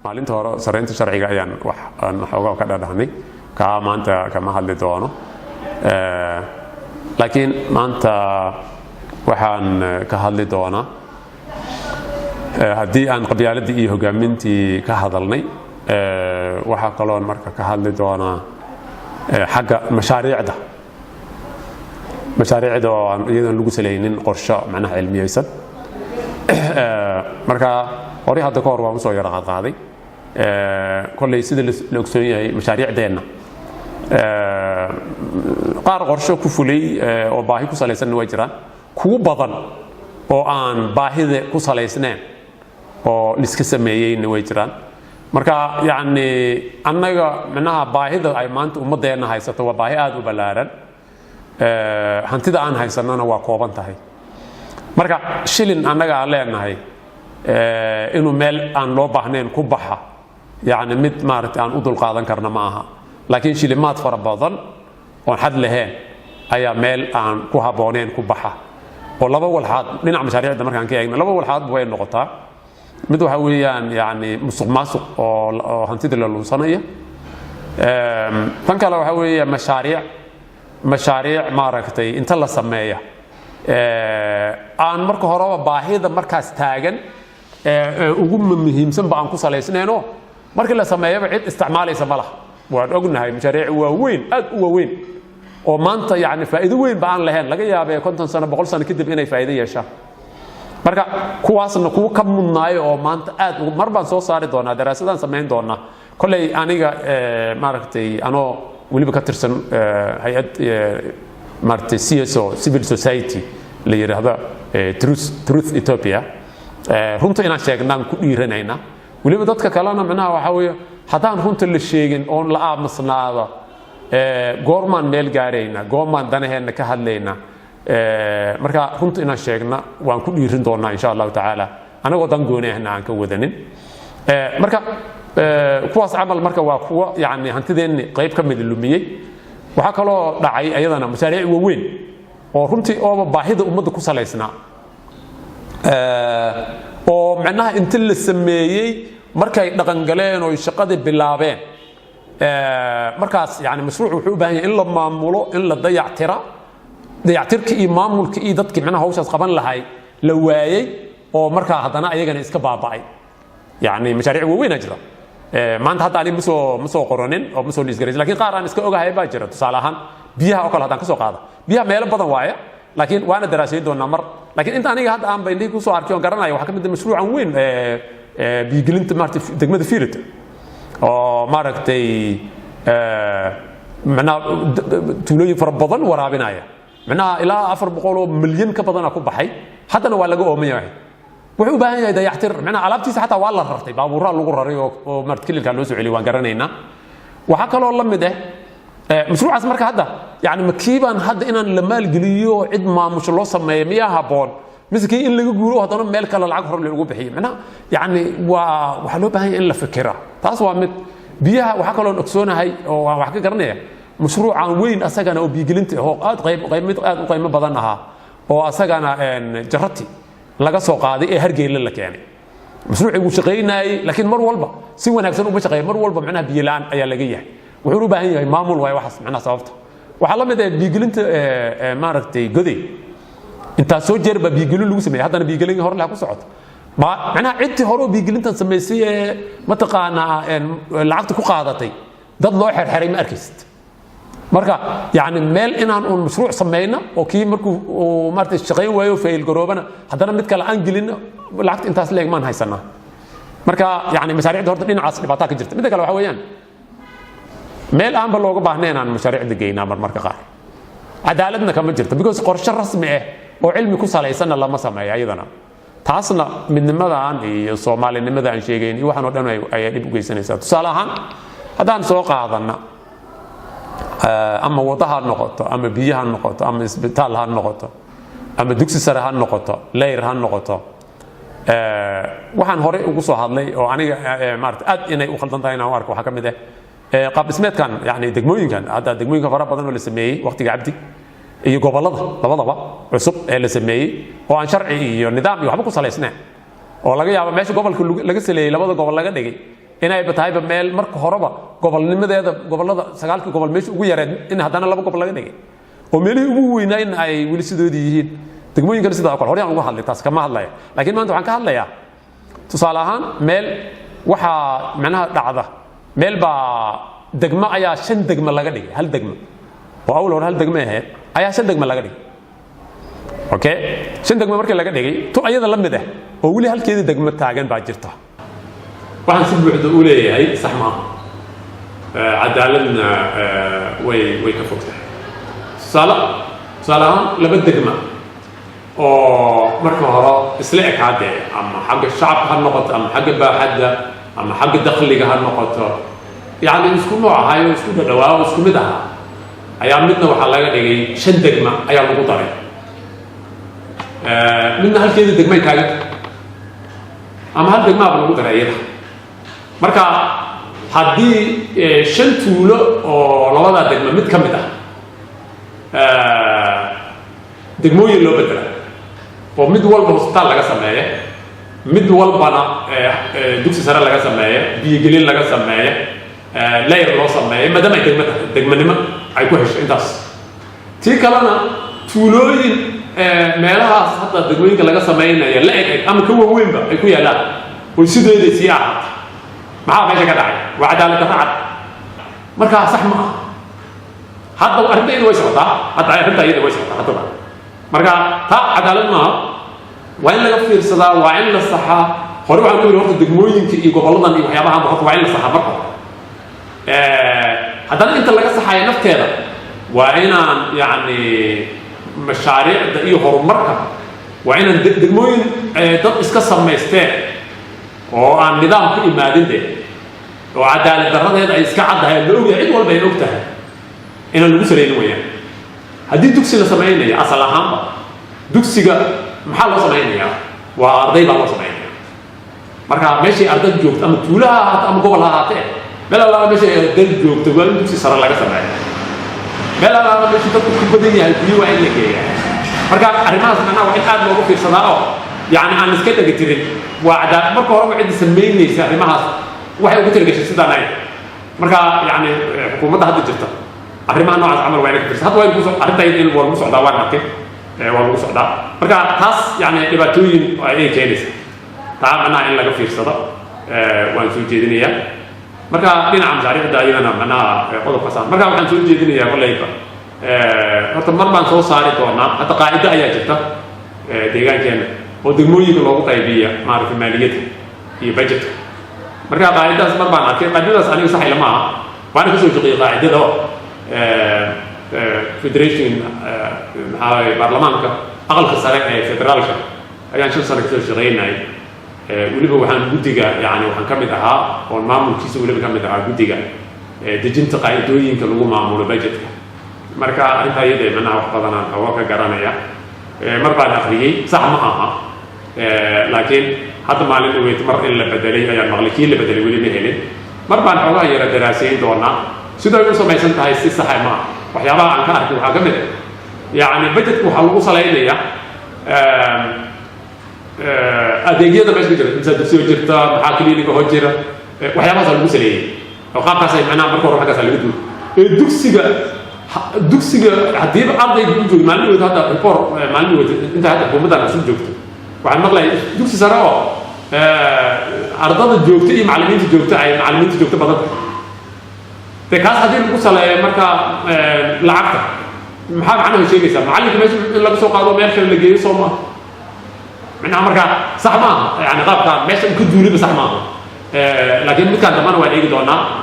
maalinta hore sareynta sharciga ayaan wax aan xoogaa ka dhadhahnay ka maanta kama hadli doono laakiin maanta waxaan ka hadli doonaa haddii aan qabyaaladii iyo hogaamintii ka hadalnay waxa kaloo marka ka hadli doonaa xagga mashaariicda oo aan iyadan lagu salaynin qorshe macnaha cilmiyeysan marka hore hadda ka hor waan soo yara qaaday kolley sida la ogsoon yahay mashaariicdeena qaar qorshe ku fulay oo baahi ku salaysan way jiraan kuwa badan oo aan baahida ku salaysneen oo liska sameeyeen way jiraan marka yaani annaga macnaha baahida ay maanta ummadeena haysato waa baahi aad u balaaran hantida aan haysanana waa kooban tahay marka shilin annaga aan leenahay inuu meel aan loo baahnayn ku baxa yaani mid maartay aan u dul qaadan karna ma aha laakiin shilimaad fara badan oo xad lahayn ayaa meel aan ku habooneen ku baxa oo laba walxaad dhinaca mashaariicda markaan ka eegno laba walxaad way noqotaa mid waxa weeyaan yaani musuqmaasuq oo hantida la lunsanaya tan kale waxa weeye mashaariic maaragtay inta la sameeyo aan marka horeba baahida markaas taagan ugu muhiimsan ba aan ku salaysnayno markii la sameeyaba cid isticmaalaysa ma laha waan ognahay mashaariic waaweyn aad u waaweyn oo maanta yaani faa'iido weyn ba aan lahayn laga yaabay 50 sano 100 sano kadib inay faa'iido yeeshaan marka kuwaasna kuwa ka mudnaayo oo maanta aad mar baan soo saari doonaa daraasadaan sameyn doonaa kolley aniga maaragtay anoo waliba ka tirsan hay'ad maaragtay CSO civil society la yiraahdo truth Ethiopia runta inaan sheegnaan ku dhiiranayna waliba dadka kalena macnaha waxa weeye hadaan runta la sheegin oo la aamusnaado goormaan meel gaarayna goormaan danaheena ka hadlayna marka runta inaan sheegna waan ku dhiirin doonaa insha Allah taala anagoo dan goonayna aan ka wadanin marka kuwaas amal marka waa kuwa yaani hantideena qayb ka mid lumiyay waxa kaloo dhacay ayadana mashaariic waaweyn oo runtii oo baahida ummadda ku salaysnaa oo macnaha inta la sameeyay markay dhaqan galeen oo shaqada bilaabeen markaas yaani mashruuc wuxuu u baahan yahay in la maamulo in la dayactirka iyo maamulka iyo dadka macnaha hawshaas qaban lahay la waayay oo marka hadana ayagana iska baaba'ay yaani mashaariic waaweyn jira maanta hadda aan soo qoranin oo soo liisgareeyay laakiin qaar aan iska ogahay baa jira tusaale ahaan biyaha oo kale hadaan ka soo qaado biyaha meel badan waaya laakiin waana daraasayn doonaa mar laakiin inta aniga hadda aan bayndii ku soo arkay oo garanayo waxa kamid ah mashruucan weyn biigelinta maartay degmada Fiirta oo maaragtay macnaha tuulooyin fara badan waraabinaya macnaha ilaa 400 milyan ka badan ku baxay haddana waa laga oomayaa wuxuu u baahan yahay dayactir macnaha alaabtiisa xataa waa la rartay baabuurra lagu raray oo maartay kililka loo soo celiyay waan garanaynaa waxa kale oo la mid ah mashruucaas marka hadda yaani makiiban hadda inaan la maal geliyo cid maamusho loo sameeyo miyaa haboon miskii in laga guuro hadana meel kale lacag hor lagu bixiyo macnaha yaani waxa loo baahan yahay in la fikira taas waa mid biyaha waxa kale oo ogsoonahay oo wax ka garanaya mashruucan weyn asagana oo biigelinta oo aad qayb badan aha oo asagana jarati laga soo qaaday ee hargeyla la keenay mashruuci uu shaqeynay laakiin mar walba si wanaagsan u shaqeeyay mar walba macnaha biyo la'aan ayaa laga yahay wuxuu u baahan yahay maamul way waxas macnaha sababta waxa la mid ah biigelinta maaragtay goday inta soo jeerba biigelin lagu sameeyay haddana biigelin hor la ku socoto macnaha cidtii hore biigelintan sameysay ma taqaana lacagta ku qaadatay dad loo xirxiray ma arkaysid marka yaani meel inaan un mashruuc sameeyna oo kii markuu maartay shaqeyn waayo fail garoobana haddana mid kale aan gelin lacagta intaas leeg maan haysanaa marka yaani mashaariicda horta dhinacaas dhibaato ka jirta mid kale waxa weeyaan meel aan ba looga baahneen aan mashaariicda geynaa marka qaar cadaaladna kama jirto because qorshe rasmi ah oo cilmi ku salaysan lama sameeyo ayadana taasna midnimadaan iyo Soomaalinimada aan sheegayn iyo waxaan oo dhan ay dib u geysanaysaa tusaale ahaan hadaan soo qaadana ama wadaha noqoto ama biyaha noqoto ama isbitaal ha noqoto ama dugsi sare ha noqoto leer ha noqoto waxaan hore ugu soo hadlay oo aniga maartay aad inay u khaldan tahay inaan arko waxa kamid ah qaab dhismeedkan yaani degmooyinkan hadda degmooyinka fara badan oo la sameeyay waqtiga cabdi iyo gobolada labadaba cusub ee la sameeyay oo aan sharci iyo nidaam iyo waxba ku salaysnaa oo laga yaabo meesha gobolka laga saleeyay labada gobol laga dhigay inay batayba meel marka horeba gobolnimadeeda gobolada sagaalka gobol meesha ugu yareed in haddana laba gobol laga dhigay oo meelihii ugu weynaa in ay weli sidoodii yihiin degmooyinkan sidaa kale horeyaan uga hadlay taas kama hadlaya laakiin maanta waxaan ka hadlayaa tusaale ahaan meel waxaa macnaha dhacda meel baa degmo ayaa 5 degmo laga dhigay hal degmo oo awal hore hal degmo ahayd ayaa 5 degmo laga dhigay okay 5 degmo markii laga dhigay to ayada la mid ah oo weli halkeedii degmo taagan baa jirta waxaan si buuxda u leeyahay sax ma cadaaladna way ka fogtahay salaam laba degmo oo marka hore isla ekaadee ama xagga shacabka ha noqoto ama xagga baaxadda ama xagga dakhliga ha noqoto yani isku nooc ahayo isku dhawaa isku mid ah ayaa midna waxa laga dhigay 5 degmo ayaa lagu daray midna halkeedii degmo kaaga ama hal degmo baa lagu daray iyada marka haddii 5 tuulo oo labada degmo mid ka mid ah degmooyin loo bedela oo mid walba hospitaal laga sameeyo mid walbana dugsi sare laga sameeyo biyogelin laga sameeyo layr loo sameeyo maadaama ay degmanimo ay ku hesho intaas tii kalena tuulooyin meelahaas hadda degmooyinka laga samaynayo la eg ama ka waaweynba ay ku yaalaan oo sideeda sii ahaata maxaa meesha ka dhacay waa cadaalad darro cad markaa sax ma aha hadda arrinta way socotaa hadda arrinta iyada way socotaa hadda marka taa cadaalad maaha waa in laga fiirsadaa waa in la saxaa hore waxaan ku yidhi horta degmooyinka iyo goboladan iyo waxyaabahan horta waa in la saxaa marka hore haddana inta laga saxayo nafteeda waa inaan yacni mashaariicda iyo horumarka waa inaan degmooyin dad iska samaysteen oo aan nidaam ku imaadin de oo cadaalad darradeeda ay iska caddahay la ogyahay cid walba ay og tahay inaan lagu salaynin wayaan haddii dugsi la samaynayo asal ahaanba dugsiga maxaa loo samaynayaa waa arday baa loo samaynaya marka meeshay arday joogto ama tuulaha ahaato ama gobol ha ahaatee meel allaala meeshay arday joogto waa in dugsi sare laga sameeya meel allaala meeshu dadku ku badan yahay biyo waa in la geeyaa marka arrimahaas macnaha waa in aad loogu fiirsadaa oo yani aan iska dhegi tirin waa cadaalad marka horeba cidda samaynaysa arrimahaas waxay ugu talagashay sidaan ay marka yani xukuumadda hadda jirta arrimaha noocaas camal waa inay ka fiirsa hadda waa inuu arrintayda in waa lagu socdaa waan arkay waa lagu socdaa marka taas yani dhibaatooyin ay keenaysa taa macnaha in laga fiirsado waan soo jeedinayaa marka dhinaca mashaariicda ayadana macnaha qodobkaas marka waxaan soo jeedinayaa kollayba horta mar baan soo saari doonaa hadda qaacida ayaa jirta deegaankeena oo degmooyinka loogu qaybiya maaragtay maaliyadda iyo budgetka marka qaacidadaas mar baan arkay qaacidadaas aniga sax lama aha waana ka soo shaqeeyay qaacidada federation baarlamaanka aqalka sare ee federaalka ayaan 5 sano kasoo shaqeynayay weliba waxaan guddiga yani waxaan ka mid ahaa oo maamulkiisa weliba ka mid ahaa guddiga dejinta qaacidooyinka lagu maamulo budgetka marka arrintaa iyada macnaha wax badanaan oo ka garanaya mar baan akhriyay sax ma aha laakiin hadda maalin weyd mar in la bedelay ayaan maqlay kii la bedelay weli ma helin mar baan xogaa yara daraasayn doonaa sida ay u samaysan tahay si sax ma waxyaabaha aan ka arkay waxaa ka mid yani budgetka waxaa lagu salaynayaa adeegyada meesha jira inta dugsiga jirta maxaa kliiniga hoo jira waxyaabahaas lagu saleeyay oo qaabkaas ay macnaha marka hore xaggaas laga duulay dugsiga haddiiba ardayga u joogo maalin weyd hadda report maalin weyd inta hadda xukuumaddan asu joogto waxaan maqlay dugsi sare oo ardada joogta iyo macallimiinta joogta ay macallimiinta joogta badan de kaas haddii lagu saleeyo marka lacagta maxaa macnaha sheegaysaa macallinka meesha in laga soo qaado meel kale la geeyo soo maaha macnaha marka sax maaha yani qaabka meesha uu ka duuliba sax maaha laakiin midkaan dambana waan eegi doonaa